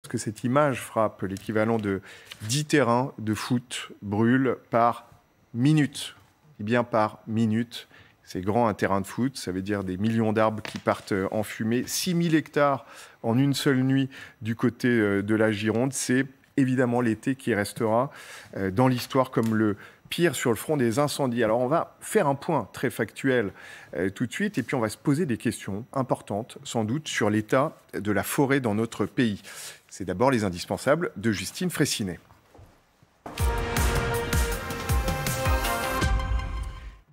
que cette image frappe. L'équivalent de 10 terrains de foot brûlent par minute. Et bien par minute. C'est grand un terrain de foot, ça veut dire des millions d'arbres qui partent en fumée. 6000 hectares en une seule nuit du côté de la Gironde. C'est évidemment l'été qui restera dans l'histoire comme le pire sur le front des incendies. Alors on va faire un point très factuel tout de suite et puis on va se poser des questions importantes sans doute sur l'état de la forêt dans notre pays. C'est d'abord les indispensables de Justine Fraissinet.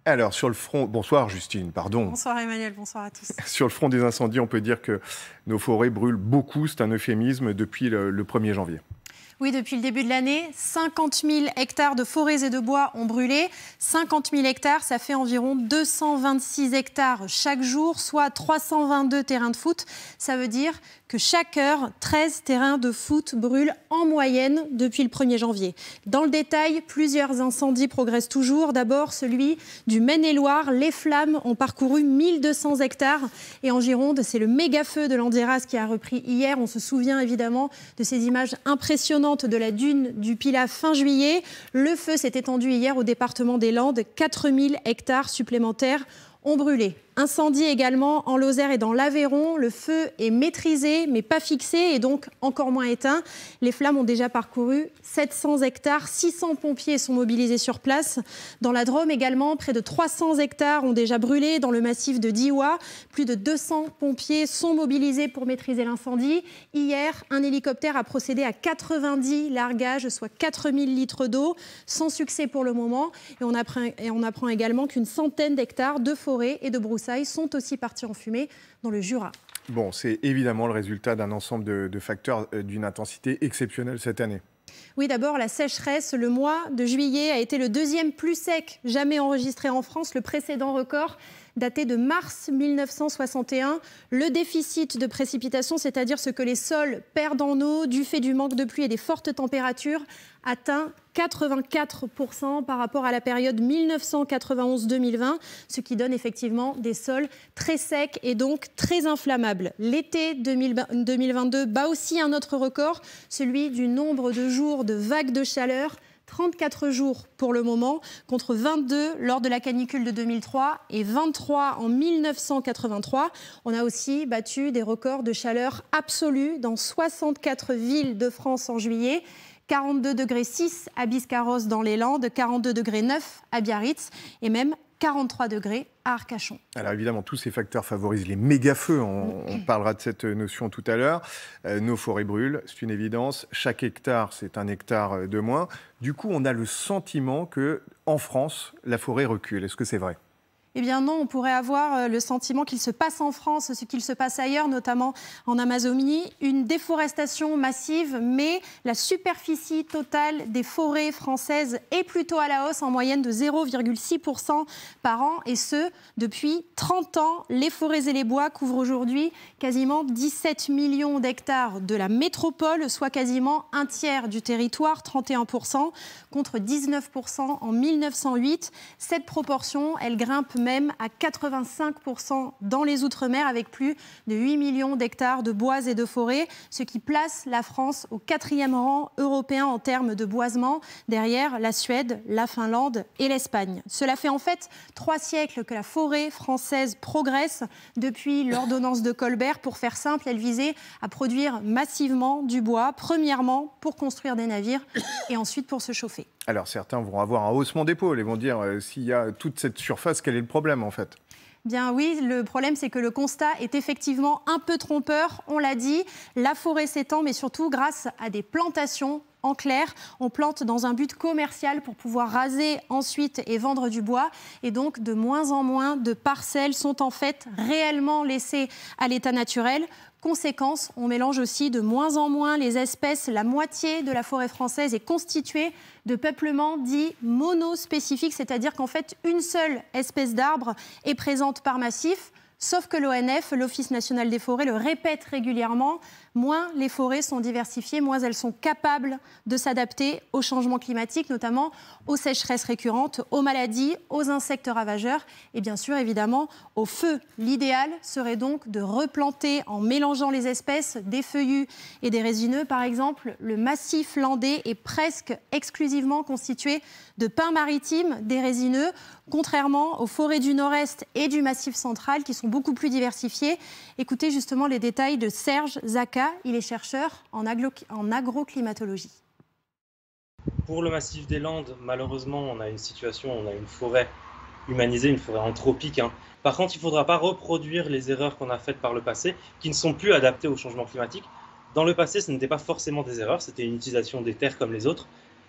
Alors, sur le front... Bonsoir Justine, pardon. Bonsoir Emmanuel, bonsoir à tous. Sur le front des incendies, on peut dire que nos forêts brûlent beaucoup, c'est un euphémisme, depuis le 1er janvier. Oui, depuis le début de l'année, 50 000 hectares de forêts et de bois ont brûlé. 50 000 hectares, ça fait environ 226 hectares chaque jour, soit 322 terrains de foot. Ça veut dire que chaque heure, 13 terrains de foot brûlent en moyenne depuis le 1er janvier. Dans le détail, plusieurs incendies progressent toujours. D'abord, celui du Maine-et-Loire. Les flammes ont parcouru 1200 hectares. Et en Gironde, c'est le méga-feu de l'Andiras qui a repris hier. On se souvient évidemment de ces images impressionnantes de la dune du Pilat fin juillet. Le feu s'est étendu hier au département des Landes. 4000 hectares supplémentaires ont brûlé. Incendie également en Lozère et dans l'Aveyron. Le feu est maîtrisé mais pas fixé et donc encore moins éteint. Les flammes ont déjà parcouru 700 hectares. 600 pompiers sont mobilisés sur place. Dans la Drôme également, près de 300 hectares ont déjà brûlé. Dans le massif de Diois, plus de 200 pompiers sont mobilisés pour maîtriser l'incendie. Hier, un hélicoptère a procédé à 90 largages, soit 4000 litres d'eau, sans succès pour le moment. Et on apprend également qu'une centaine d'hectares de forêt et de broussailles sont aussi partis en fumée dans le Jura. Bon, c'est évidemment le résultat d'un ensemble de facteurs d'une intensité exceptionnelle cette année. Oui, d'abord, la sécheresse. Le mois de juillet a été le deuxième plus sec jamais enregistré en France. Le précédent record daté de mars 1961. Le déficit de précipitations, c'est-à-dire ce que les sols perdent en eau du fait du manque de pluie et des fortes températures, atteint 84% par rapport à la période 1991-2020, ce qui donne effectivement des sols très secs et donc très inflammables. L'été 2022 bat aussi un autre record, celui du nombre de jours de vagues de chaleur. 34 jours pour le moment, contre 22 lors de la canicule de 2003 et 23 en 1983. On a aussi battu des records de chaleur absolue dans 64 villes de France en juillet. 42,6 degrés à Biscarrosse dans les Landes, 42,9 degrés à Biarritz et même 43 degrés à Arcachon. Alors évidemment, tous ces facteurs favorisent les méga-feux. On parlera de cette notion tout à l'heure. Nos forêts brûlent, c'est une évidence. Chaque hectare, c'est un hectare de moins. Du coup, on a le sentiment qu'en France, la forêt recule. Est-ce que c'est vrai ? Eh bien non, on pourrait avoir le sentiment qu'il se passe en France ce qu'il se passe ailleurs, notamment en Amazonie. Une déforestation massive, mais la superficie totale des forêts françaises est plutôt à la hausse, en moyenne de 0,6% par an. Et ce, depuis 30 ans. Les forêts et les bois couvrent aujourd'hui quasiment 17 millions d'hectares de la métropole, soit quasiment un tiers du territoire, 31%, contre 19% en 1908. Cette proportion, elle grimpe même à 85% dans les Outre-mer, avec plus de 8 millions d'hectares de bois et de forêts, ce qui place la France au 4e rang européen en termes de boisement, derrière la Suède, la Finlande et l'Espagne. Cela fait en fait 3 siècles que la forêt française progresse depuis l'ordonnance de Colbert. Pour faire simple, elle visait à produire massivement du bois, premièrement pour construire des navires et ensuite pour se chauffer. Alors certains vont avoir un haussement d'épaule et vont dire s'il y a toute cette surface, quel est le problème en fait ? Bien oui, le problème c'est que le constat est effectivement un peu trompeur. On l'a dit, la forêt s'étend, mais surtout grâce à des plantations. En clair, on plante dans un but commercial pour pouvoir raser ensuite et vendre du bois. Et donc, de moins en moins de parcelles sont en fait réellement laissées à l'état naturel. Conséquence, on mélange aussi de moins en moins les espèces. La moitié de la forêt française est constituée de peuplements dits monospécifiques, c'est-à-dire qu'en fait, une seule espèce d'arbre est présente par massif. Sauf que l'ONF, l'Office national des forêts, le répète régulièrement, moins les forêts sont diversifiées, moins elles sont capables de s'adapter au changement climatique, notamment aux sécheresses récurrentes, aux maladies, aux insectes ravageurs et bien sûr, évidemment, aux feux. L'idéal serait donc de replanter en mélangeant les espèces des feuillus et des résineux. Par exemple, le massif landais est presque exclusivement constitué de pins maritimes, des résineux, contrairement aux forêts du nord-est et du massif central qui sont beaucoup plus diversifiées. Écoutez justement les détails de Serge Zaka, il est chercheur en agroclimatologie. Pour le massif des Landes, malheureusement, on a une situation, on a une forêt humanisée, une forêt anthropique. Par contre, il ne faudra pas reproduire les erreurs qu'on a faites par le passé, qui ne sont plus adaptées au changement climatique. Dans le passé, ce n'était pas forcément des erreurs, c'était une utilisation des terres comme les autres.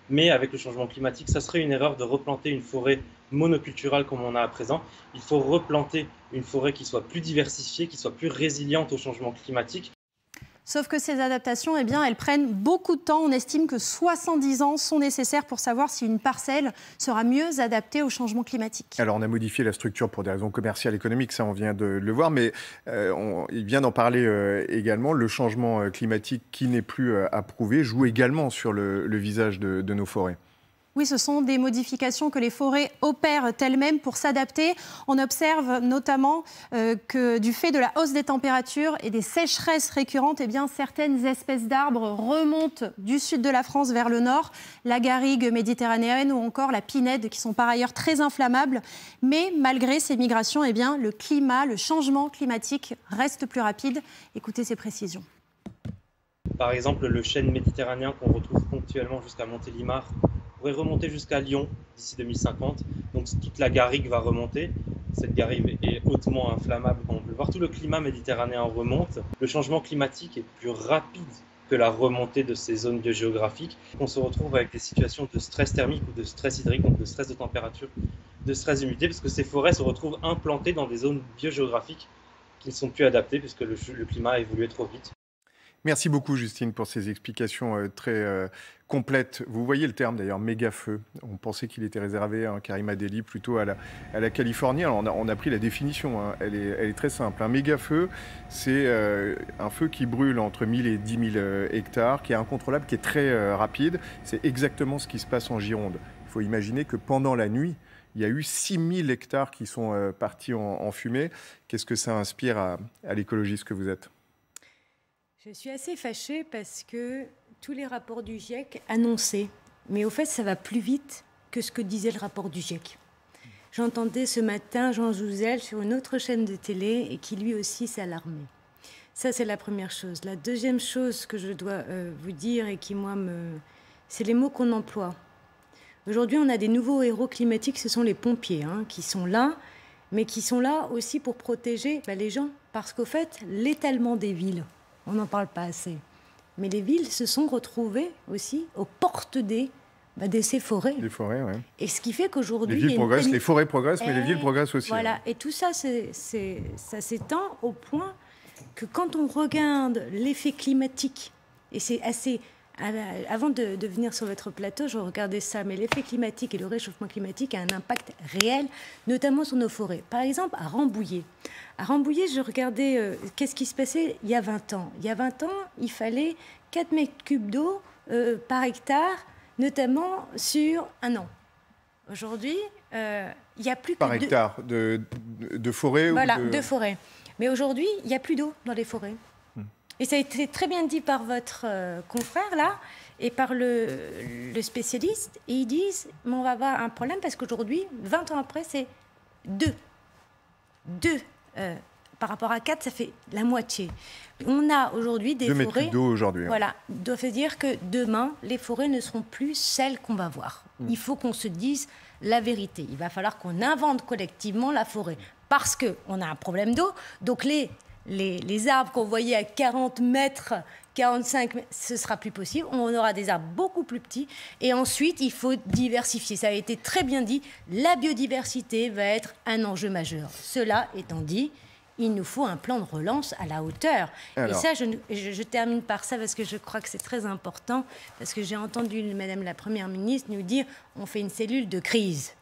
Mais avec le changement climatique, ça serait une erreur de replanter une forêt monoculturale comme on a à présent. Il faut replanter une forêt qui soit plus diversifiée, qui soit plus résiliente au changement climatique. Sauf que ces adaptations, eh bien, elles prennent beaucoup de temps. On estime que 70 ans sont nécessaires pour savoir si une parcelle sera mieux adaptée au changement climatique. Alors, on a modifié la structure pour des raisons commerciales, économiques, ça on vient de le voir, mais il vient d'en parler également. Le changement climatique qui n'est plus approuvé joue également sur le visage de nos forêts. Oui, ce sont des modifications que les forêts opèrent elles-mêmes pour s'adapter. On observe notamment que du fait de la hausse des températures et des sécheresses récurrentes, eh bien, certaines espèces d'arbres remontent du sud de la France vers le nord, la garrigue méditerranéenne ou encore la pinède, qui sont par ailleurs très inflammables. Mais malgré ces migrations, eh bien, le climat, le changement climatique reste plus rapide. Écoutez ces précisions. Par exemple, le chêne méditerranéen qu'on retrouve ponctuellement jusqu'à Montélimar pourrait remonter jusqu'à Lyon d'ici 2050. Donc toute la garrigue va remonter. Cette garrigue est hautement inflammable, comme on peut le voir. Tout le climat méditerranéen remonte. Le changement climatique est plus rapide que la remontée de ces zones biogéographiques. On se retrouve avec des situations de stress thermique ou de stress hydrique, donc de stress de température, de stress d'humidité, parce que ces forêts se retrouvent implantées dans des zones biogéographiques qui ne sont plus adaptées, puisque le climat a évolué trop vite. Merci beaucoup, Justine, pour ces explications très complètes. Vous voyez le terme, d'ailleurs, méga-feu. On pensait qu'il était réservé, Karima Delli, plutôt à la Californie. Alors, on a pris la définition, elle est très simple. Un méga-feu, c'est un feu qui brûle entre 1000 et 10 000 hectares, qui est incontrôlable, qui est très rapide. C'est exactement ce qui se passe en Gironde. Il faut imaginer que pendant la nuit, il y a eu 6000 hectares qui sont partis en fumée. Qu'est-ce que ça inspire à l'écologiste que vous êtes ? Je suis assez fâchée parce que tous les rapports du GIEC annonçaient, mais au fait, ça va plus vite que ce que disait le rapport du GIEC. J'entendais ce matin Jean Jouzel sur une autre chaîne de télé et qui lui aussi s'alarmait. Ça, c'est la première chose. La deuxième chose que je dois vous dire et qui, moi, c'est les mots qu'on emploie. Aujourd'hui, on a des nouveaux héros climatiques, ce sont les pompiers, qui sont là, mais qui sont là aussi pour protéger les gens. Parce qu'au fait, l'étalement des villes, on n'en parle pas assez. Mais les villes se sont retrouvées aussi aux portes de ces forêts. Des forêts, oui. Et ce qui fait qu'aujourd'hui... Les villes progressent, les forêts progressent, mais les villes progressent aussi. Voilà, Ouais. et tout ça, ça s'étend au point que quand on regarde l'effet climatique, et c'est assez... Avant de venir sur votre plateau, je regardais ça, mais l'effet climatique et le réchauffement climatique a un impact réel, notamment sur nos forêts. Par exemple, à Rambouillet. À Rambouillet, je regardais qu'est-ce qui se passait il y a 20 ans. Il y a 20 ans, il fallait 4 mètres cubes d'eau par hectare, notamment sur un an. Aujourd'hui, il n'y a plus que... Par hectare de forêt voilà, ou de forêt. Mais aujourd'hui, il n'y a plus d'eau dans les forêts. Et ça a été très bien dit par votre confrère, là, et par le spécialiste. Et ils disent, mais on va avoir un problème parce qu'aujourd'hui, 20 ans après, c'est 2. 2. Par rapport à 4, ça fait la moitié. On a aujourd'hui des 2 forêts... mètres cubes d'eau aujourd'hui. Voilà. Ça veut dire que demain, les forêts ne seront plus celles qu'on va voir. Il faut qu'on se dise la vérité. Il va falloir qu'on invente collectivement la forêt. Parce qu'on a un problème d'eau. Donc les arbres qu'on voyait à 40 mètres, 45 mètres, ce ne sera plus possible. On aura des arbres beaucoup plus petits. Et ensuite, il faut diversifier. Ça a été très bien dit. La biodiversité va être un enjeu majeur. Cela étant dit, il nous faut un plan de relance à la hauteur. Alors, et ça, je termine par ça parce que je crois que c'est très important. Parce que j'ai entendu Madame la Première ministre nous dire on fait une cellule de crise.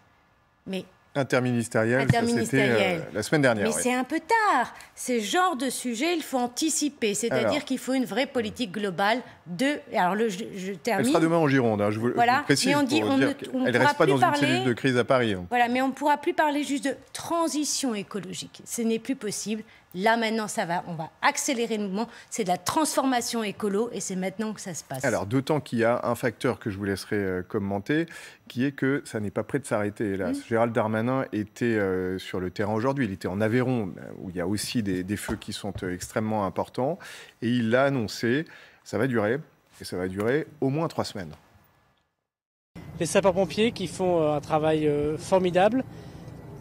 Mais Interministériel, c'était la semaine dernière. Mais c'est un peu tard. Ce genre de sujet, il faut anticiper. C'est-à-dire qu'il faut une vraie politique globale de... Alors, je termine. Elle sera demain en Gironde, hein, je vous le précise. Mais on dit, elle ne reste pas dans une cellule de crise à Paris. Hein. Voilà, mais on ne pourra plus parler juste de transition écologique. Ce n'est plus possible. Là, maintenant, ça va. On va accélérer le mouvement. C'est de la transformation écolo et c'est maintenant que ça se passe. Alors, d'autant qu'il y a un facteur que je vous laisserai commenter, qui est que ça n'est pas prêt de s'arrêter, hélas. Gérald Darmanin était sur le terrain aujourd'hui. Il était en Aveyron, où il y a aussi des feux qui sont extrêmement importants. Et il l'a annoncé, ça va durer. Et ça va durer au moins 3 semaines. Les sapeurs-pompiers qui font un travail formidable.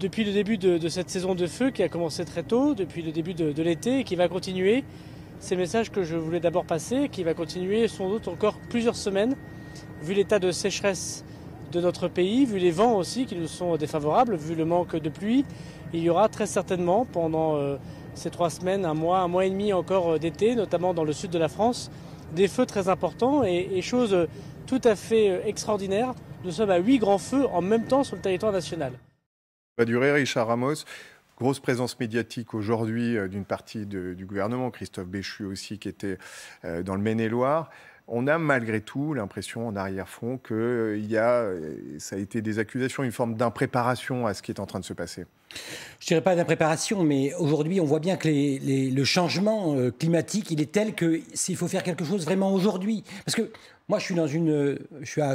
Depuis le début de cette saison de feu qui a commencé très tôt, depuis le début de l'été et qui va continuer. C'est le message que je voulais d'abord passer, qui va continuer sans doute encore plusieurs semaines, vu l'état de sécheresse de notre pays, vu les vents aussi qui nous sont défavorables, vu le manque de pluie. Il y aura très certainement pendant ces 3 semaines, un mois et demi encore d'été, notamment dans le sud de la France, des feux très importants et chose tout à fait extraordinaire. Nous sommes à 8 grands feux en même temps sur le territoire national. Va durer, Richard Ramos. Grosse présence médiatique aujourd'hui d'une partie du gouvernement, Christophe Béchu aussi qui était dans le Maine-et-Loire. On a malgré tout l'impression en arrière-fond que ça a été des accusations, une forme d'impréparation à ce qui est en train de se passer. Je ne dirais pas d'impréparation, mais aujourd'hui on voit bien que le changement climatique il est tel qu'il faut faire quelque chose vraiment aujourd'hui. Parce que moi je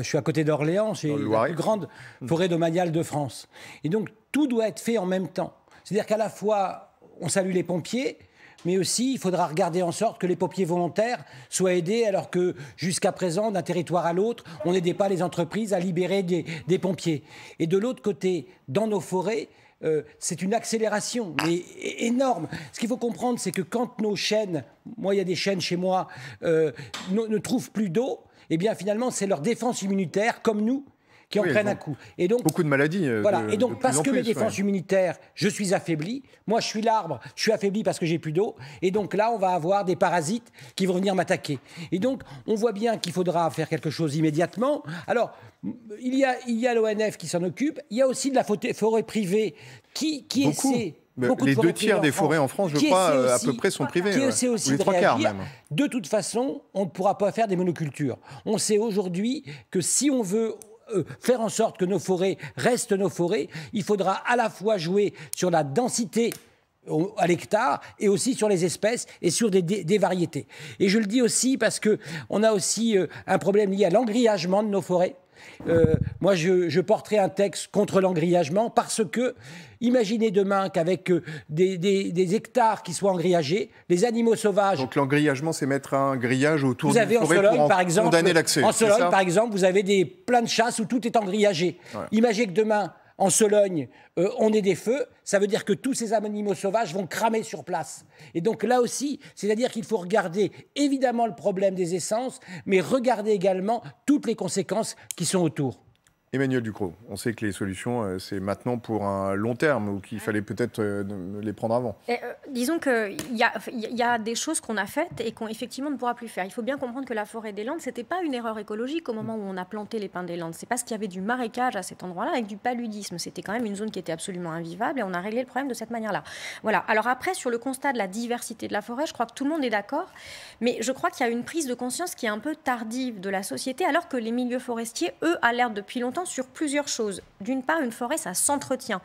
suis à côté d'Orléans, c'est la plus grande forêt domaniale de France. Et donc tout doit être fait en même temps. C'est-à-dire qu'à la fois on salue les pompiers, mais aussi il faudra regarder en sorte que les pompiers volontaires soient aidés, alors que jusqu'à présent, d'un territoire à l'autre, on n'aidait pas les entreprises à libérer des pompiers. Et de l'autre côté, dans nos forêts, c'est une accélération mais énorme. Ce qu'il faut comprendre, c'est que quand nos chênes, moi il y a des chênes chez moi, ne trouvent plus d'eau, eh bien finalement c'est leur défense immunitaire, comme nous, qui en prennent un coup. Et donc, beaucoup de maladies. Voilà. Et donc, parce que mes défenses immunitaires, je suis affaibli. Moi, je suis l'arbre, je suis affaibli parce que j'ai plus d'eau. Et donc là, on va avoir des parasites qui vont venir m'attaquer. Et donc, on voit bien qu'il faudra faire quelque chose immédiatement. Alors, il y a l'ONF qui s'en occupe. Il y a aussi de la forêt privée qui essaie... Les 2 tiers des forêts en France, je crois, à peu près sont privées. Qui essaie aussi de 3 quarts même. De toute façon, on ne pourra pas faire des monocultures. On sait aujourd'hui que si on veut faire en sorte que nos forêts restent nos forêts, il faudra à la fois jouer sur la densité à l'hectare et aussi sur les espèces et sur des variétés. Et je le dis aussi parce qu'on a aussi un problème lié à l'engrillagement de nos forêts. Moi, je porterai un texte contre l'engrillagement parce que, imaginez demain qu'avec des hectares qui soient engrillagés, les animaux sauvages... Donc l'engrillagement, c'est mettre un grillage autour d'une forêt pour condamner l'accès. En Sologne, par exemple, vous avez plein de chasses où tout est engrillagé. Ouais. Imaginez que demain, en Sologne, on ait des feux, ça veut dire que tous ces animaux sauvages vont cramer sur place. Et donc là aussi, c'est-à-dire qu'il faut regarder évidemment le problème des essences, mais regarder également toutes les conséquences qui sont autour. Emmanuel Ducrot, on sait que les solutions, c'est maintenant pour un long terme ou qu'il fallait peut-être les prendre avant. Disons qu'il y a des choses qu'on a faites et qu'on effectivement ne pourra plus faire. Il faut bien comprendre que la forêt des Landes, ce n'était pas une erreur écologique au moment où on a planté les pins des Landes. C'est parce qu'il y avait du marécage à cet endroit-là avec du paludisme. C'était quand même une zone qui était absolument invivable et on a réglé le problème de cette manière-là. Voilà. Alors après, sur le constat de la diversité de la forêt, je crois que tout le monde est d'accord, mais je crois qu'il y a une prise de conscience qui est un peu tardive de la société, alors que les milieux forestiers, eux, alertent depuis longtemps sur plusieurs choses. D'une part, une forêt, ça s'entretient.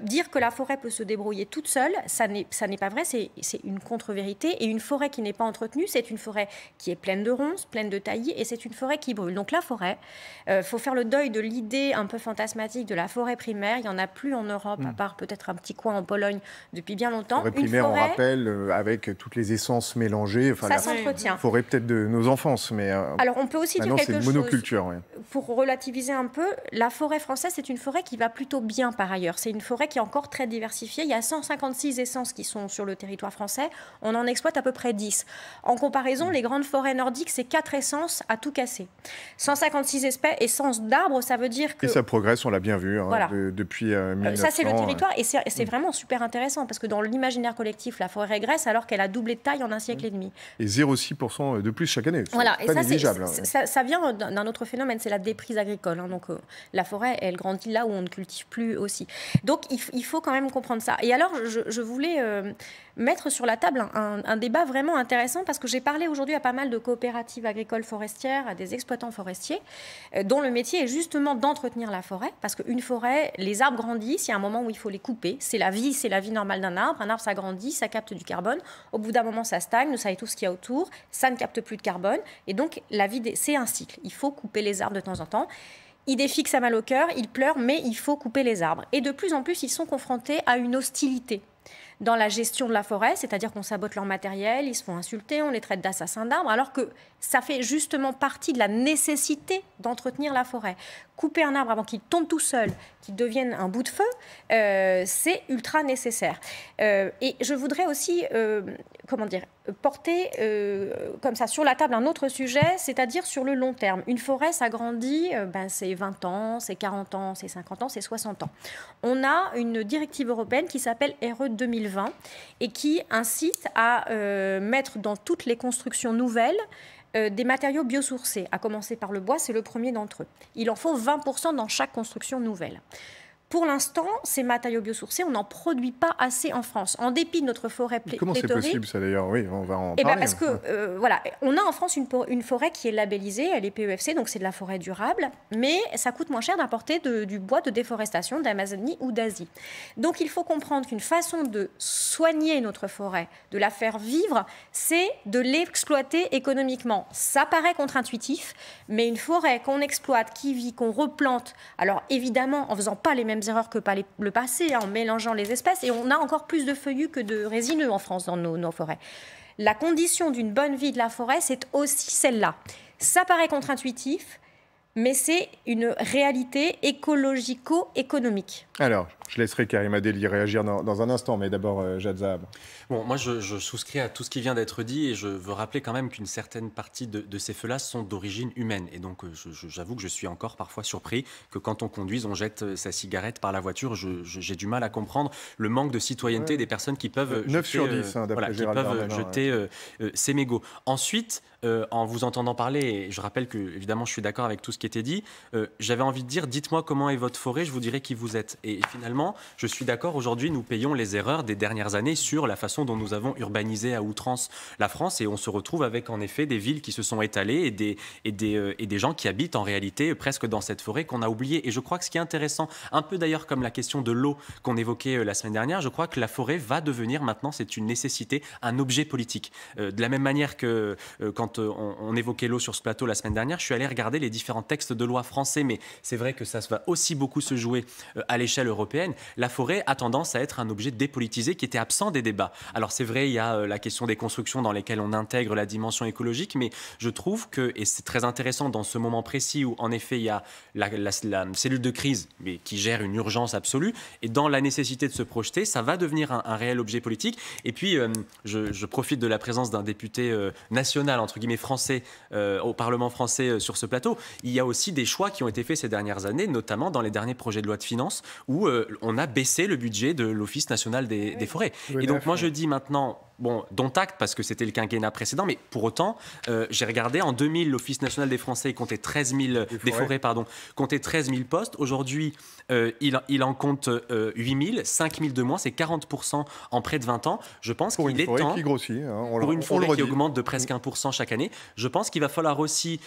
Dire que la forêt peut se débrouiller toute seule, ça n'est pas vrai, c'est une contre-vérité. Et une forêt qui n'est pas entretenue, c'est une forêt qui est pleine de ronces, pleine de taillis, et c'est une forêt qui brûle. Donc la forêt, faut faire le deuil de l'idée un peu fantasmatique de la forêt primaire. Il n'y en a plus en Europe, à part peut-être un petit coin en Pologne depuis bien longtemps. Forêt primaire, on rappelle, avec toutes les essences mélangées. Enfin, ça s'entretient. Forêt peut-être de nos enfances, mais alors on peut aussi dire quelque chose. Monoculture, ouais. Pour relativiser un peu, la forêt française, c'est une forêt qui va plutôt bien par ailleurs. C'est une forêt qui est encore très diversifiée. Il y a 156 essences qui sont sur le territoire français. On en exploite à peu près 10. En comparaison, les grandes forêts nordiques, c'est 4 essences à tout casser. 156 essences d'arbres, ça veut dire que... Et ça progresse, on l'a bien vu, voilà. Depuis 1900. Ça, c'est le territoire et c'est vraiment super intéressant parce que dans l'imaginaire collectif, la forêt régresse alors qu'elle a doublé de taille en un siècle et demi. Et 0,6% de plus chaque année. Voilà, et pas négligeable. Ça vient d'un autre phénomène, c'est la déprise agricole. Hein. Donc que la forêt, elle grandit là où on ne cultive plus aussi. Donc il faut quand même comprendre ça. Et alors, je voulais mettre sur la table un débat vraiment intéressant, parce que j'ai parlé aujourd'hui à pas mal de coopératives agricoles forestières, à des exploitants forestiers, dont le métier est justement d'entretenir la forêt, parce qu'une forêt, les arbres grandissent, il y a un moment où il faut les couper. C'est la vie normale d'un arbre. Un arbre, ça grandit, ça capte du carbone. Au bout d'un moment, ça stagne, vous savez tout ce qu'il y a autour, ça ne capte plus de carbone. Et donc, la vie, c'est un cycle. Il faut couper les arbres de temps en temps. Idée fixe, a mal au cœur, il pleure, mais il faut couper les arbres. Et de plus en plus, ils sont confrontés à une hostilité dans la gestion de la forêt, c'est-à-dire qu'on sabote leur matériel, ils se font insulter, on les traite d'assassins d'arbres, alors que ça fait justement partie de la nécessité d'entretenir la forêt. Couper un arbre avant qu'il tombe tout seul, qu'il devienne un bout de feu, c'est ultra nécessaire. Et je voudrais aussi, porter comme ça sur la table un autre sujet, c'est-à-dire sur le long terme. Une forêt, ça grandit, c'est 20 ans, c'est 40 ans, c'est 50 ans, c'est 60 ans. On a une directive européenne qui s'appelle RE 2020 et qui incite à mettre dans toutes les constructions nouvelles des matériaux biosourcés, à commencer par le bois, c'est le premier d'entre eux. Il en faut 20% dans chaque construction nouvelle. Pour l'instant, ces matériaux biosourcés, on n'en produit pas assez en France, en dépit de notre forêt pléthorique. Comment c'est possible, ça, d'ailleurs? Oui, on va en parler. Parce que, on a en France une forêt qui est labellisée, elle est PEFC, donc c'est de la forêt durable, mais ça coûte moins cher d'importer du bois de déforestation d'Amazonie ou d'Asie. Donc il faut comprendre qu'une façon de soigner notre forêt, de la faire vivre, c'est de l'exploiter économiquement. Ça paraît contre-intuitif, mais une forêt qu'on exploite, qui vit, qu'on replante, alors évidemment en faisant pas les mêmes erreurs que par le passé, en mélangeant les espèces, et on a encore plus de feuillus que de résineux en France dans nos forêts. La condition d'une bonne vie de la forêt, c'est aussi celle-là. Ça paraît contre-intuitif, mais c'est une réalité écologico-économique. Alors, je laisserai Karima Delli réagir dans un instant, mais d'abord, Jad Zahab. Bon, moi, je souscris à tout ce qui vient d'être dit, et je veux rappeler quand même qu'une certaine partie de ces feux-là sont d'origine humaine. Et donc, j'avoue que je suis encore parfois surpris que quand on conduise, on jette sa cigarette par la voiture. J'ai du mal à comprendre le manque de citoyenneté des personnes qui peuvent 9 sur 10, d'après Gérald Darmanin, jeter ces mégots. Ensuite, en vous entendant parler, et je rappelle que, évidemment, je suis d'accord avec tout ce qui était dit, j'avais envie de dire, dites-moi comment est votre forêt, je vous dirai qui vous êtes. Et finalement, je suis d'accord, aujourd'hui, nous payons les erreurs des dernières années sur la façon dont nous avons urbanisé à outrance la France, et on se retrouve avec, en effet, des villes qui se sont étalées et des gens qui habitent, en réalité, presque dans cette forêt qu'on a oubliée. Et je crois que ce qui est intéressant, un peu d'ailleurs comme la question de l'eau qu'on évoquait la semaine dernière, je crois que la forêt va devenir maintenant, c'est une nécessité, un objet politique. De la même manière que quand on évoquait l'eau sur ce plateau la semaine dernière, je suis allé regarder les différents textes de loi français, mais c'est vrai que ça va aussi beaucoup se jouer à l'échelle européenne. La forêt a tendance à être un objet dépolitisé qui était absent des débats. Alors c'est vrai, il y a la question des constructions dans lesquelles on intègre la dimension écologique, mais je trouve que, et c'est très intéressant dans ce moment précis où en effet il y a la cellule de crise mais qui gère une urgence absolue, et dans la nécessité de se projeter, ça va devenir un réel objet politique. Et puis je profite de la présence d'un député national, entre guillemets français, au Parlement français sur ce plateau. Il y a aussi des choix qui ont été faits ces dernières années, notamment dans les derniers projets de loi de finances où on a baissé le budget de l'Office national des forêts. Et donc moi je dis maintenant, bon, dont acte parce que c'était le quinquennat précédent, mais pour autant, j'ai regardé, en 2000, l'Office national des Français comptait 13 000, comptait 13 000 postes. Aujourd'hui, il en compte 8 000, 5 000 de moins, c'est 40% en près de 20 ans. Je pense qu'il est temps, pour une forêt qui grossit, pour une forêt qui augmente de presque 1% chaque année, je pense qu'il va falloir aussi,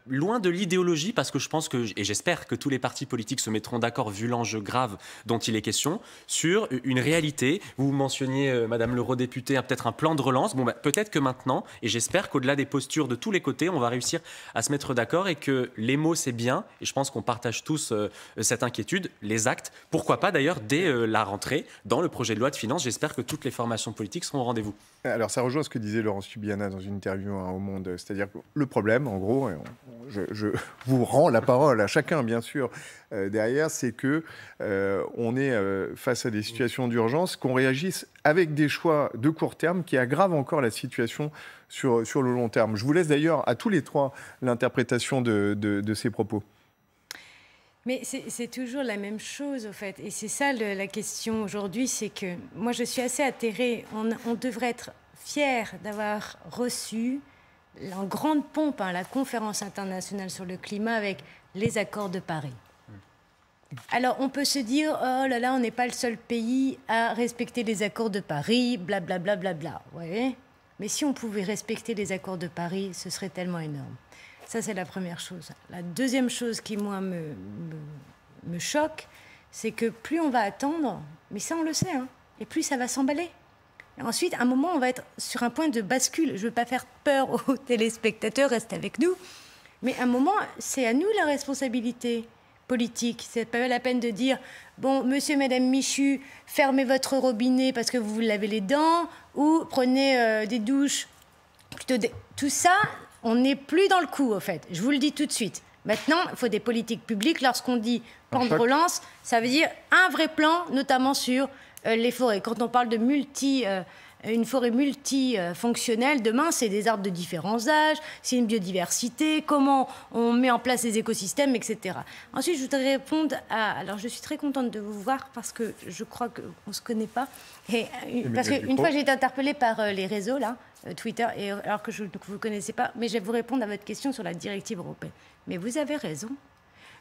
loin de l'idéologie, parce que je pense que, et j'espère que tous les partis politiques se mettront d'accord, vu l'enjeu grave dont il est question, sur une réalité. Vous mentionniez, Madame l'eurodéputée, peut-être un plan de relance. Bon, peut-être que maintenant, et j'espère qu'au-delà des postures de tous les côtés, on va réussir à se mettre d'accord, et que les mots, c'est bien, et je pense qu'on partage tous cette inquiétude, les actes, pourquoi pas d'ailleurs dès la rentrée, dans le projet de loi de finances. J'espère que toutes les formations politiques seront au rendez-vous. Alors ça rejoint ce que disait Laurence Tubiana dans une interview au Monde, c'est-à-dire que le problème, en gros, je vous rends la parole à chacun, bien sûr, derrière, c'est que on est face à des situations d'urgence, qu'on réagisse avec des choix de court terme qui aggravent encore la situation sur le long terme. Je vous laisse d'ailleurs à tous les trois l'interprétation de ces propos. Mais c'est toujours la même chose, au fait. Et c'est ça la question aujourd'hui, c'est que moi, je suis assez atterrée. On devrait être fiers d'avoir reçu en grande pompe la conférence internationale sur le climat avec les accords de Paris. Alors, on peut se dire, oh là là, on n'est pas le seul pays à respecter les accords de Paris, blablabla, bla. Ouais. Mais si on pouvait respecter les accords de Paris, ce serait tellement énorme. Ça, c'est la première chose. La deuxième chose qui, moi, me choque, c'est que plus on va attendre, mais ça, on le sait, hein, et plus ça va s'emballer. Et ensuite, à un moment, on va être sur un point de bascule. Je ne veux pas faire peur aux téléspectateurs, restez avec nous. Mais à un moment, c'est à nous la responsabilité politique. C'est pas la peine de dire bon, monsieur, madame Michu, fermez votre robinet parce que vous vous lavez les dents ou prenez des douches. Tout ça, on n'est plus dans le coup, en fait. Je vous le dis tout de suite. Maintenant, il faut des politiques publiques. Lorsqu'on dit plan de relance, ça veut dire un vrai plan, notamment sur les forêts. Quand on parle de une forêt multifonctionnelle, demain, c'est des arbres de différents âges, c'est une biodiversité, comment on met en place les écosystèmes, etc. Ensuite, je voudrais répondre à... Alors, je suis très contente de vous voir parce que je crois qu'on ne se connaît pas. Parce qu'une fois, j'ai été interpellée par les réseaux, là, Twitter, alors que vous ne connaissez pas, mais je vais vous répondre à votre question sur la directive européenne. Mais vous avez raison.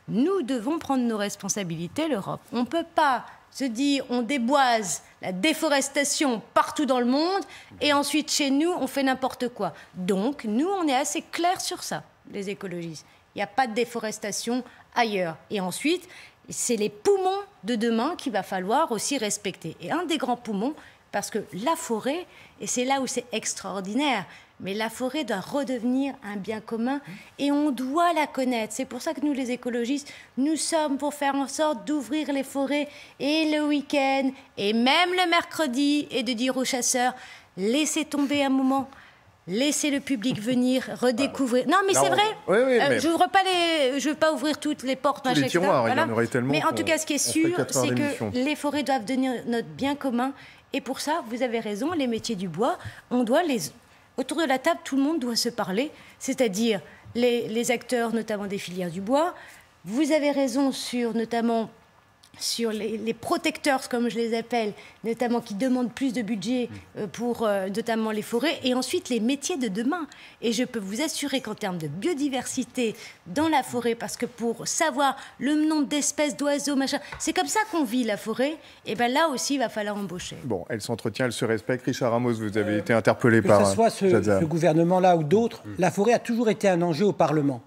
Nous devons prendre nos responsabilités, l'Europe. On ne peut pas se dire on déboise la déforestation partout dans le monde et ensuite chez nous on fait n'importe quoi. Donc nous on est assez clairs sur ça, les écologistes. Il n'y a pas de déforestation ailleurs. Et ensuite c'est les poumons de demain qu'il va falloir aussi respecter. Et un des grands poumons, parce que la forêt, et c'est là où c'est extraordinaire, mais la forêt doit redevenir un bien commun et on doit la connaître. C'est pour ça que nous, les écologistes, nous sommes pour faire en sorte d'ouvrir les forêts et le week-end et même le mercredi et de dire aux chasseurs, laissez tomber un moment, laissez le public venir redécouvrir. Non, mais c'est vrai. Oui, mais... Je ne veux pas ouvrir toutes les portes. Les tiroirs, voilà. Il y en aurait tellement. Mais en tout cas, ce qui est sûr, c'est que les forêts doivent devenir notre bien commun. Et pour ça, vous avez raison, les métiers du bois, on doit les... Autour de la table, tout le monde doit se parler, c'est-à-dire les acteurs, notamment des filières du bois. Vous avez raison notamment sur les protecteurs, comme je les appelle, notamment qui demandent plus de budget pour notamment les forêts, et ensuite les métiers de demain. Et je peux vous assurer qu'en termes de biodiversité dans la forêt, parce que pour savoir le nombre d'espèces d'oiseaux, machin, c'est comme ça qu'on vit la forêt, et bien là aussi, il va falloir embaucher. Bon, elle s'entretient, elle se respecte. Richard Ramos, vous avez été interpellé par... Que ce soit ce gouvernement-là ou d'autres, la forêt a toujours été un enjeu au Parlement.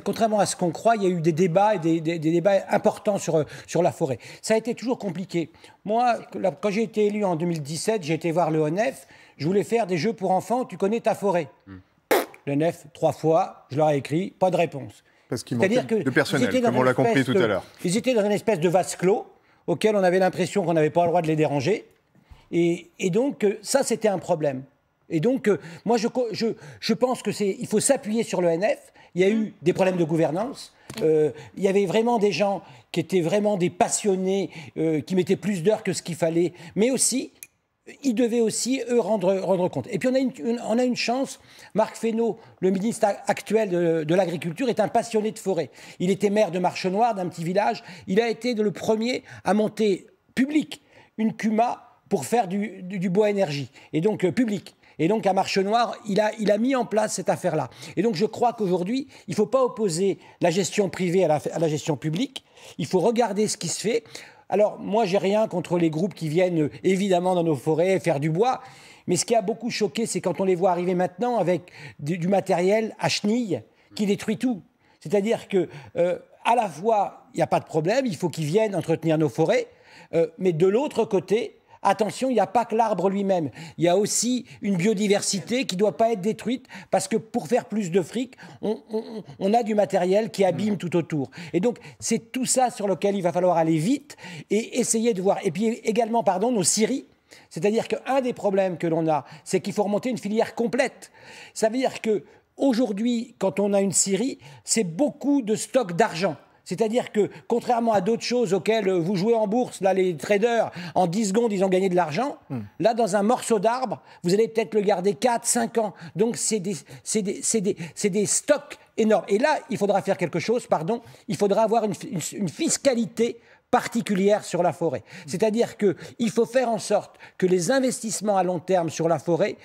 Contrairement à ce qu'on croit, il y a eu des débats et des débats importants sur la forêt. Ça a été toujours compliqué. Moi, quand j'ai été élu en 2017, j'ai été voir le ONEF. Je voulais faire des jeux pour enfants. Tu connais ta forêt. Le ONEF, 3 fois, je leur ai écrit, pas de réponse. Parce qu'il manquait de personnel, comme on l'a compris tout à l'heure. Ils étaient dans une espèce de vase clos auquel on avait l'impression qu'on n'avait pas le droit de les déranger. Et donc, ça, c'était un problème. Et donc, moi, je pense qu'il faut s'appuyer sur l'ONF. Il y a eu des problèmes de gouvernance. Il y avait vraiment des gens qui étaient vraiment des passionnés, qui mettaient plus d'heures que ce qu'il fallait. Mais aussi, ils devaient aussi, eux, rendre compte. Et puis, on a une chance. Marc Fesneau, le ministre actuel de l'Agriculture, est un passionné de forêt. Il était maire de Marchenoir, d'un petit village. Il a été le premier à monter public une CUMA pour faire du bois énergie. Et donc, public. Et donc, à Marchenoir, il a mis en place cette affaire-là. Et donc, je crois qu'aujourd'hui, il ne faut pas opposer la gestion privée à la gestion publique. Il faut regarder ce qui se fait. Alors, moi, j'ai rien contre les groupes qui viennent, évidemment, dans nos forêts, faire du bois. Mais ce qui a beaucoup choqué, c'est quand on les voit arriver maintenant avec du matériel à chenilles qui détruit tout. C'est-à-dire que, à la fois, il n'y a pas de problème, il faut qu'ils viennent entretenir nos forêts. Mais de l'autre côté... Attention, il n'y a pas que l'arbre lui-même. Il y a aussi une biodiversité qui ne doit pas être détruite parce que pour faire plus de fric, on a du matériel qui abîme tout autour. Et donc, c'est tout ça sur lequel il va falloir aller vite et essayer de voir. Et puis également, nos scieries. C'est-à-dire qu'un des problèmes que l'on a, c'est qu'il faut remonter une filière complète. Ça veut dire qu'aujourd'hui, quand on a une scierie, c'est beaucoup de stock d'argent. C'est-à-dire que, contrairement à d'autres choses auxquelles vous jouez en bourse, là, les traders, en 10 secondes, ils ont gagné de l'argent. Là, dans un morceau d'arbre, vous allez peut-être le garder 4, 5 ans. Donc, c'est des stocks énormes. Et là, il faudra faire quelque chose, il faudra avoir une fiscalité particulière sur la forêt. C'est-à-dire qu'il faut faire en sorte que les investissements à long terme sur la forêt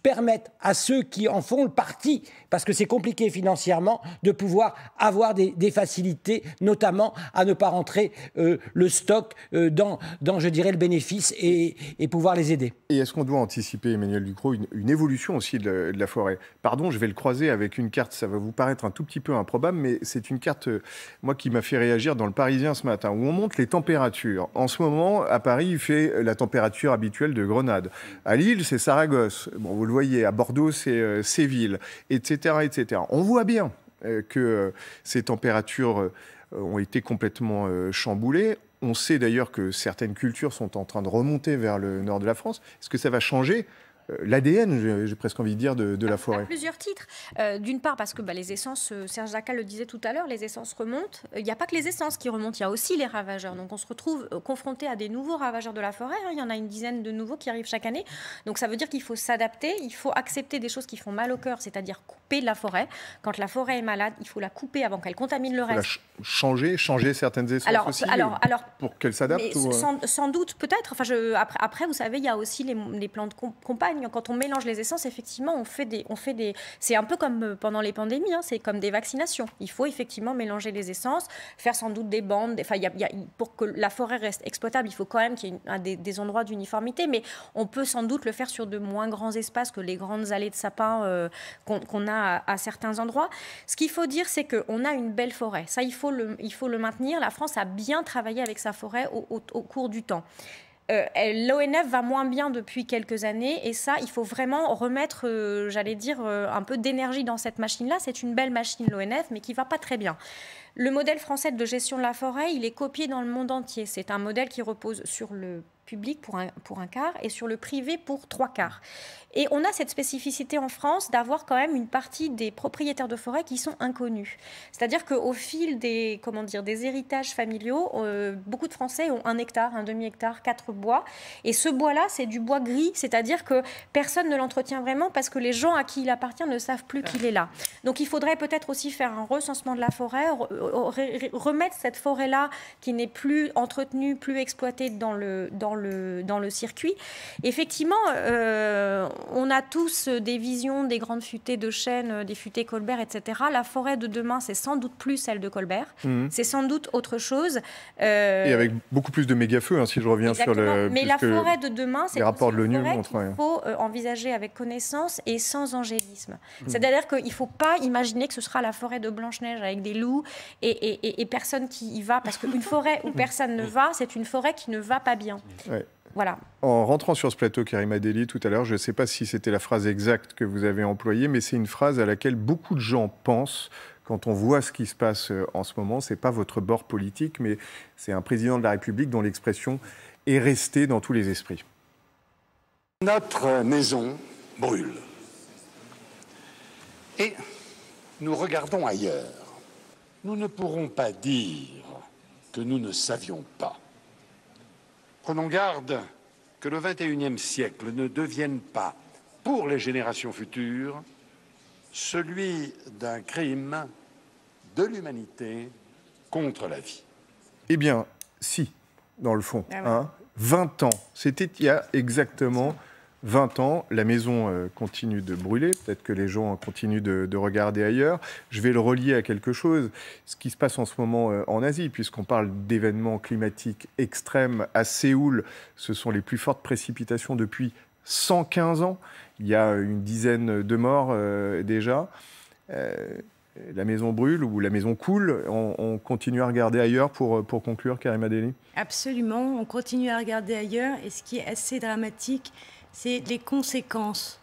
permettent à ceux qui en font le parti, parce que c'est compliqué financièrement, de pouvoir avoir des facilités, notamment à ne pas rentrer le stock dans, je dirais, le bénéfice et pouvoir les aider. Et est-ce qu'on doit anticiper, Emmanuel Ducrot, une évolution aussi de la forêt? Pardon, je vais le croiser avec une carte, ça va vous paraître un tout petit peu improbable, mais c'est une carte, moi, qui m'a fait réagir dans le Parisien ce matin, où on montre les températures. En ce moment, à Paris, il fait la température habituelle de Grenade. À Lille, c'est Saragosse. Bon, vous le voyez, à Bordeaux, c'est Séville, etc., etc. On voit bien que ces températures ont été complètement chamboulées. On sait d'ailleurs que certaines cultures sont en train de remonter vers le nord de la France. Est-ce que ça va changer l'ADN, j'ai presque envie de dire, de la forêt? À plusieurs titres. D'une part, parce que les essences, Serge Dacal le disait tout à l'heure, les essences remontent. Il n'y a pas que les essences qui remontent, il y a aussi les ravageurs. Donc on se retrouve confronté à des nouveaux ravageurs de la forêt. Il y en a une dizaine de nouveaux qui arrivent chaque année. Donc ça veut dire qu'il faut s'adapter, il faut accepter des choses qui font mal au cœur, c'est-à-dire couper de la forêt. Quand la forêt est malade, il faut la couper avant qu'elle contamine le reste. Changer certaines essences aussi, pour qu'elles s'adaptent sans doute, peut-être. Enfin, après, vous savez, il y a aussi les plantes compagnes. Quand on mélange les essences, effectivement, on fait des. C'est un peu comme pendant les pandémies, c'est comme des vaccinations. Il faut effectivement mélanger les essences, faire sans doute des bandes. Enfin, pour que la forêt reste exploitable, il faut quand même qu'il y ait des endroits d'uniformité, mais on peut sans doute le faire sur de moins grands espaces que les grandes allées de sapins qu'on a à certains endroits. Ce qu'il faut dire, c'est qu'on a une belle forêt. Ça, il faut le maintenir. La France a bien travaillé avec sa forêt au cours du temps. L'ONF va moins bien depuis quelques années et ça, il faut vraiment remettre, un peu d'énergie dans cette machine-là. C'est une belle machine, l'ONF, mais qui ne va pas très bien. Le modèle français de gestion de la forêt, il est copié dans le monde entier. C'est un modèle qui repose sur le public pour un quart et sur le privé pour 3/4. Et on a cette spécificité en France d'avoir quand même une partie des propriétaires de forêt qui sont inconnus. C'est-à-dire qu'au fil des héritages familiaux, beaucoup de Français ont 1 hectare, un demi-hectare, 4 bois. Et ce bois-là, c'est du bois gris, c'est-à-dire que personne ne l'entretient vraiment parce que les gens à qui il appartient ne savent plus qu'il est là. Donc il faudrait peut-être aussi faire un recensement de la forêt, remettre cette forêt-là qui n'est plus entretenue, plus exploitée dans le circuit. Effectivement, on a tous des visions des grandes futaies de chênes, des futaies Colbert, etc. La forêt de demain, c'est sans doute plus celle de Colbert. C'est sans doute autre chose. Et avec beaucoup plus de méga-feux, si je reviens sur le... Mais la forêt de demain, c'est une forêt qu'il faut envisager avec connaissance et sans angélisme. C'est-à-dire qu'il ne faut pas imaginer que ce sera la forêt de Blanche-Neige avec des loups et personne qui y va. Parce qu'une forêt où personne ne va, c'est une forêt qui ne va pas bien. Ouais. Voilà. En rentrant sur ce plateau, Karima Delli, tout à l'heure, je ne sais pas si c'était la phrase exacte que vous avez employée, mais c'est une phrase à laquelle beaucoup de gens pensent quand on voit ce qui se passe en ce moment. Ce n'est pas votre bord politique, mais c'est un président de la République dont l'expression est restée dans tous les esprits. Notre maison brûle. Et nous regardons ailleurs. Nous ne pourrons pas dire que nous ne savions pas. Prenons garde que le XXIe siècle ne devienne pas, pour les générations futures, celui d'un crime de l'humanité contre la vie. Eh bien, si, dans le fond. 20 ans. C'était il y a exactement 20 ans. La maison continue de brûler. Peut-être que les gens continuent de regarder ailleurs. Je vais le relier à quelque chose. Ce qui se passe en ce moment en Asie, puisqu'on parle d'événements climatiques extrêmes. À Séoul, ce sont les plus fortes précipitations depuis 115 ans. Il y a une dizaine de morts déjà. La maison brûle ou la maison coule. On continue à regarder ailleurs pour conclure, Karima Delli? Absolument, on continue à regarder ailleurs. Et ce qui est assez dramatique, c'est les conséquences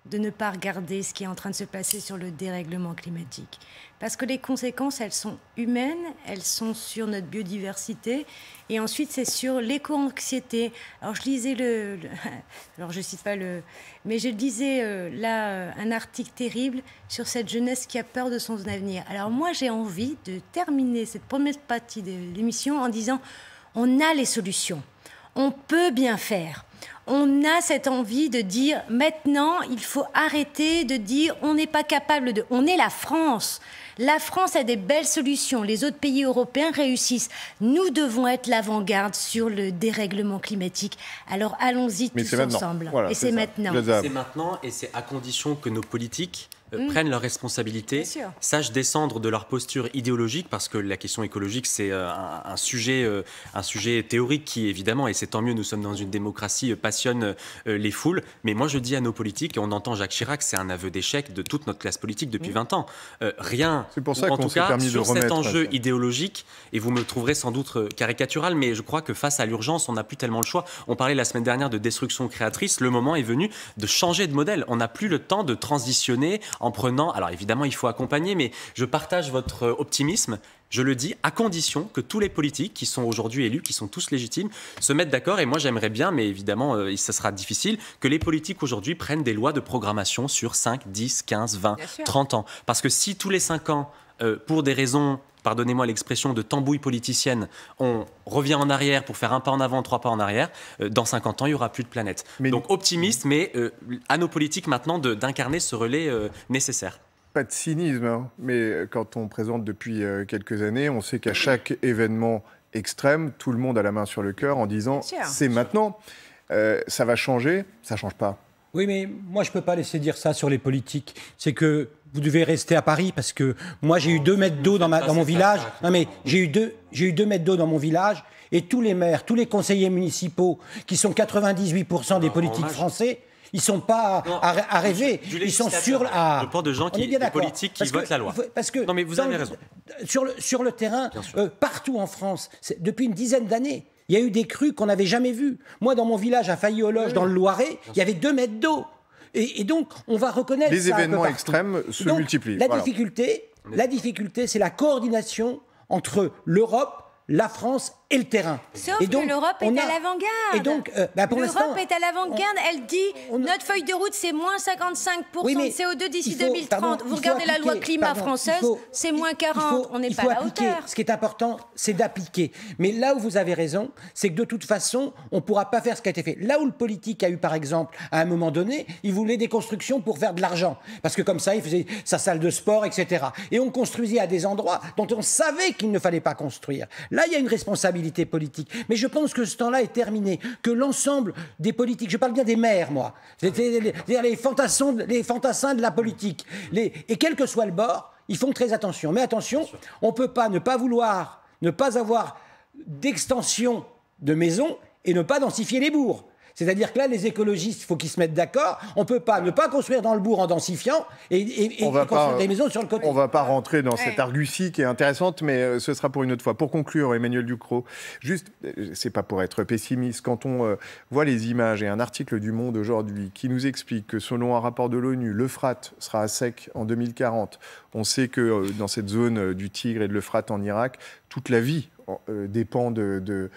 de ne pas regarder ce qui est en train de se passer sur le dérèglement climatique. Parce que les conséquences, elles sont humaines, elles sont sur notre biodiversité, et ensuite c'est sur l'éco-anxiété. Alors je lisais alors je cite pas mais je lisais là un article terrible sur cette jeunesse qui a peur de son avenir. Alors moi j'ai envie de terminer cette première partie de l'émission en disant on a les solutions, on peut bien faire. on a cette envie de dire maintenant, il faut arrêter de dire on n'est pas capable de... On est la France. La France a des belles solutions. Les autres pays européens réussissent. Nous devons être l'avant-garde sur le dérèglement climatique. Alors allons-y tous ensemble. Voilà, et c'est maintenant. C'est maintenant et c'est à condition que nos politiques prennent leurs responsabilités, sachent descendre de leur posture idéologique, parce que la question écologique, c'est un sujet théorique qui, évidemment, et c'est tant mieux, nous sommes dans une démocratie, passionne les foules. Mais moi, je dis à nos politiques, et on entend Jacques Chirac, c'est un aveu d'échec de toute notre classe politique depuis 20 ans. Rien, c'est pour ça en tout cas, sur cet enjeu ça. Idéologique, et vous me trouverez sans doute caricatural, mais je crois que face à l'urgence, on n'a plus tellement le choix. On parlait la semaine dernière de destruction créatrice, le moment est venu de changer de modèle. On n'a plus le temps de transitionner en prenant, alors évidemment il faut accompagner, mais je partage votre optimisme, je le dis, à condition que tous les politiques qui sont aujourd'hui élus, qui sont tous légitimes, se mettent d'accord. Et moi j'aimerais bien, mais évidemment ça sera difficile, que les politiques aujourd'hui prennent des lois de programmation sur 5, 10, 15, 20, 30 ans. Parce que si tous les 5 ans, pour des raisons, pardonnez-moi l'expression, de tambouille politicienne, on revient en arrière pour faire un pas en avant, 3 pas en arrière, dans 50 ans, il n'y aura plus de planète. Donc optimiste, mais à nos politiques maintenant d'incarner ce relais nécessaire. Pas de cynisme, hein, mais quand on présente depuis quelques années, on sait qu'à chaque événement extrême, tout le monde a la main sur le cœur en disant « c'est maintenant, ça va changer », ça ne change pas. Oui, mais moi, je ne peux pas laisser dire ça sur les politiques. C'est que vous devez rester à Paris parce que moi, j'ai eu 2 mètres d'eau dans mon village. Non, mais j'ai eu 2 mètres d'eau dans mon village et tous les maires, tous les conseillers municipaux, qui sont 98% des politiques français, ils ne sont pas à rêver. Ils sont sur... Je parle de gens des politiques qui votent la loi. Parce que non, mais vous avez raison. Sur le terrain, partout en France, depuis une dizaine d'années, il y a eu des crues qu'on n'avait jamais vues. Moi, dans mon village, à Failly-aux-Loges, dans le Loiret, il y avait 2 mètres d'eau. Et donc, on va reconnaître les ça événements extrêmes se multiplient. La difficulté, c'est la coordination entre l'Europe, la France et le terrain. Sauf que l'Europe est à l'avant-garde. Et donc, l'Europe est à l'avant-garde. Elle dit notre feuille de route, c'est moins 55% de CO2 d'ici 2030. Vous regardez la loi climat française, c'est moins 40. On n'est pas à la hauteur. Ce qui est important, c'est d'appliquer. Mais là où vous avez raison, c'est que de toute façon, on ne pourra pas faire ce qui a été fait. Là où le politique a eu, par exemple, à un moment donné, il voulait des constructions pour faire de l'argent. Parce que comme ça, il faisait sa salle de sport, etc. Et on construisait à des endroits dont on savait qu'il ne fallait pas construire. Là, il y a une responsabilité politique. Mais je pense que ce temps-là est terminé, que l'ensemble des politiques, je parle bien des maires, moi, les fantassins de la politique, et quel que soit le bord, ils font très attention. Mais attention, on ne peut pas ne pas avoir d'extension de maisons et ne pas densifier les bourgs. C'est-à-dire que là, les écologistes, il faut qu'ils se mettent d'accord. On ne peut pas ne pas construire dans le bourg en densifiant et construire des maisons sur le côté. On ne va pas rentrer dans cette argutie qui est intéressante, mais ce sera pour une autre fois. Pour conclure, Emmanuel Ducrot, juste, c'est pas pour être pessimiste, quand on voit les images et un article du Monde aujourd'hui qui nous explique que selon un rapport de l'ONU, l'Euphrate sera à sec en 2040. On sait que dans cette zone du Tigre et de l'Euphrate en Irak, toute la vie dépend de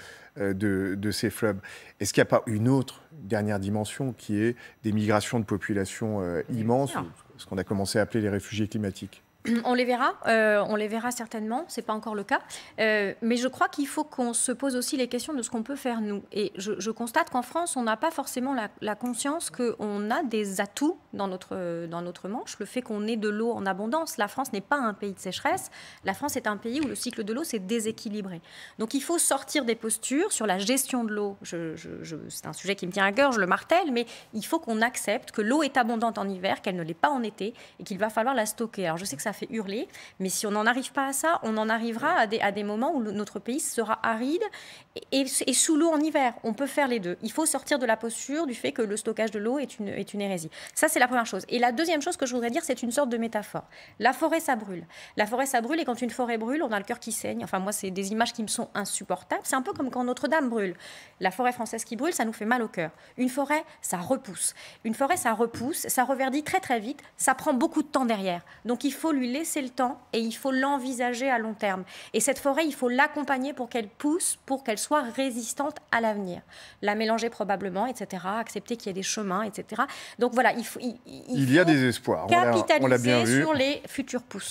ces fleuves. Est-ce qu'il n'y a pas une autre dernière dimension qui est des migrations de population immenses, ce qu'on a commencé à appeler les réfugiés climatiques? On les verra certainement, ce n'est pas encore le cas. Mais je crois qu'il faut qu'on se pose aussi les questions de ce qu'on peut faire nous. Et je constate qu'en France, on n'a pas forcément la conscience qu'on a des atouts dans notre manche. Le fait qu'on ait de l'eau en abondance. La France n'est pas un pays de sécheresse. La France est un pays où le cycle de l'eau s'est déséquilibré. Donc il faut sortir des postures sur la gestion de l'eau. C'est un sujet qui me tient à cœur, je le martèle, mais il faut qu'on accepte que l'eau est abondante en hiver, qu'elle ne l'est pas en été et qu'il va falloir la stocker. Alors je sais que ça fait hurler, mais si on n'en arrive pas à ça, on en arrivera à des moments où notre pays sera aride et sous l'eau en hiver. On peut faire les deux. Il faut sortir de la posture du fait que le stockage de l'eau est une hérésie. Ça, c'est la première chose. Et la deuxième chose que je voudrais dire, c'est une sorte de métaphore. La forêt, ça brûle. La forêt, ça brûle, et quand une forêt brûle, on a le cœur qui saigne. Enfin, moi, c'est des images qui me sont insupportables. C'est un peu comme quand Notre-Dame brûle. La forêt française qui brûle, ça nous fait mal au cœur. Une forêt, ça repousse. Une forêt, ça repousse, ça reverdit très, très vite. Ça prend beaucoup de temps derrière. Donc, il faut lui laisser le temps et il faut l'envisager à long terme. Et cette forêt, il faut l'accompagner pour qu'elle pousse, pour qu'elle soit résistante à l'avenir. La mélanger probablement, etc. Accepter qu'il y ait des chemins, etc. Donc voilà, il faut y a des espoirs. Capitaliser on l'a bien vu. sur les futures pousses.